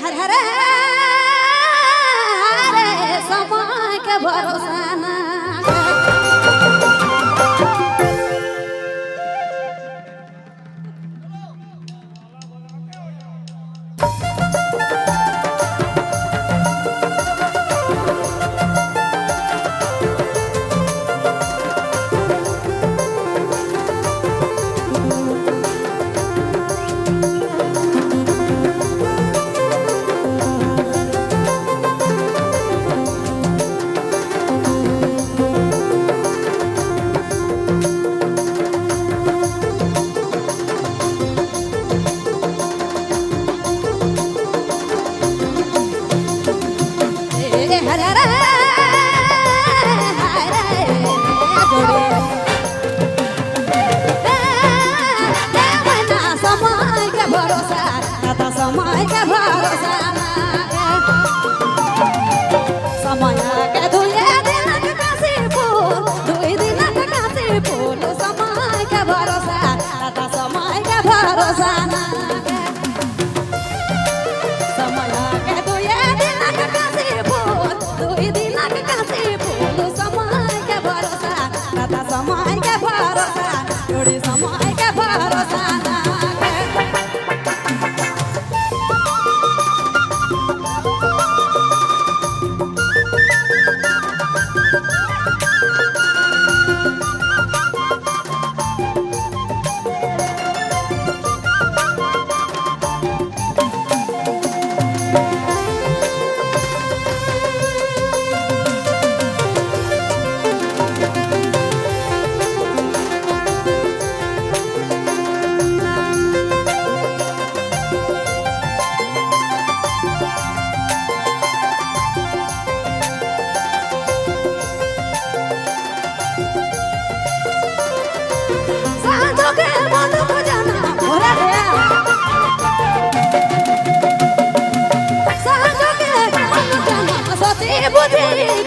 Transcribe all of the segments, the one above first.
हर हर रे समय के भरोसा ना हर हर समय के भरोसा समय के भरोसा समय के दुए दिन काशी फूल दुई दिन काशी फूल समय के भरोसा समय के भरोसा समय के दुए दिन काशी फूल दुई दिन काशी फूल समय के भरोसा समय के भरोसा जोड़ी समय के भरोसा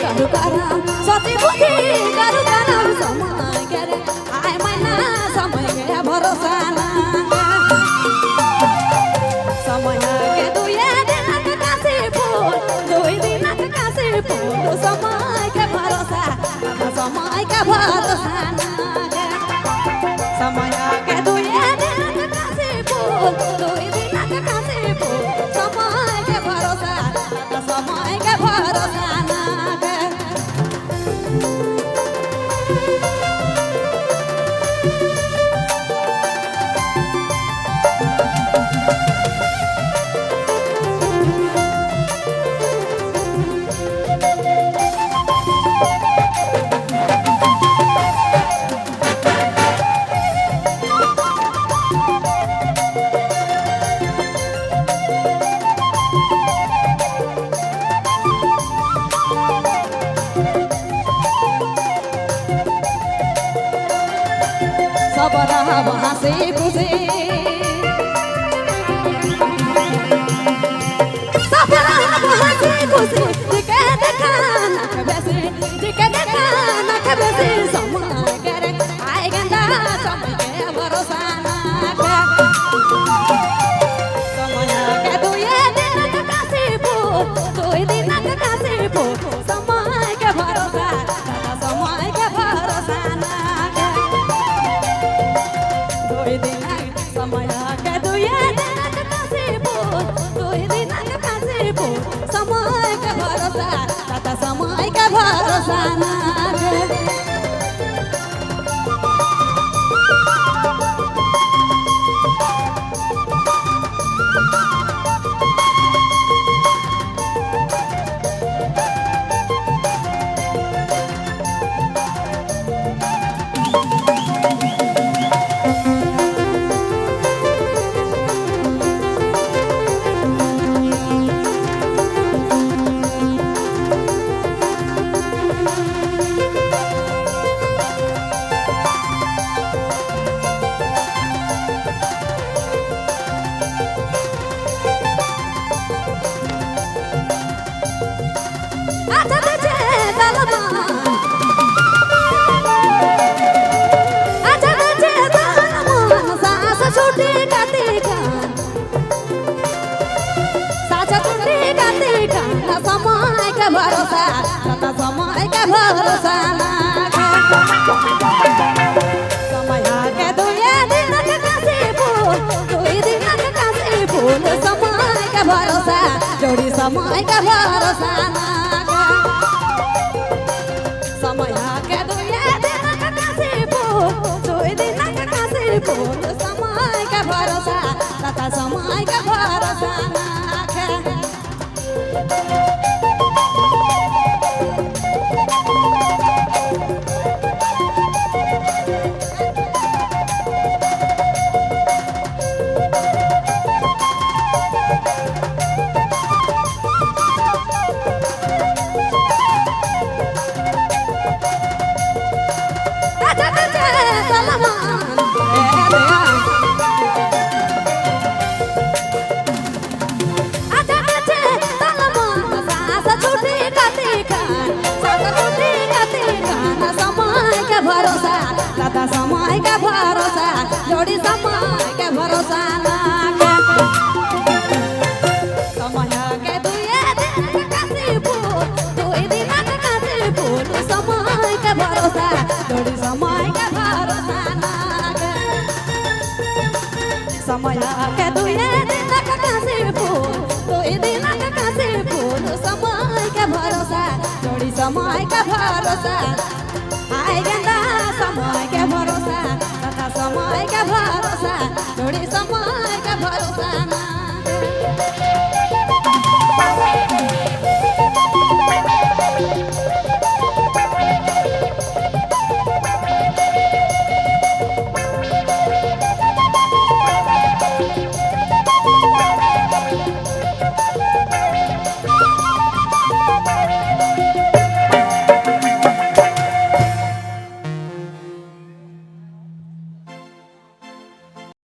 सती बुद्धि करू करम समय करे आय मैना समय के भरोसा ना समय के दुए दिन काशी फूल दुई दिन काशी फूल समय के भरोसा समय के भरोसा ना समय के दुए दिन काशी फूल दुई दिन काशी फूल समय के भरोसा समय के भरोसा ना सब रहा वहाँ से खुशी सब रहा वहाँ से खुशी जिके देखा नख बेसे जिके देखा नख बेसे समय करे आए गंदा समय के भरोसा ना समय के दुए दिन काशी फूल दुई दिन काशी फूल समय के भरोसा समय के भरोसा ना समय के दुए दिन काशी फूल दुई दिन काशी फूल समय के भरोसा समय के भरोसा ना भरोसा नागे समय के दुए दिन के कासे फूल दुई दिन के कासे फूल समय के भरोसा जोड़ी समय के भरोसा नागे समय के दुए दिन के कासे फूल दुई दिन के कासे फूल समय के भरोसा तथा समय के भरोसा नागे भरोसा दादा समय का भरोसा जोड़ी समय के भरोसा नागे समय के दुए दिन के कासे फूल दुई दिन के कासे फूल समय के भरोसा जोड़ी समय के भरोसा नागे समय के दुए दिन के कासे फूल दुई दिन के कासे फूल समय के भरोसा जोड़ी समय के भरोसा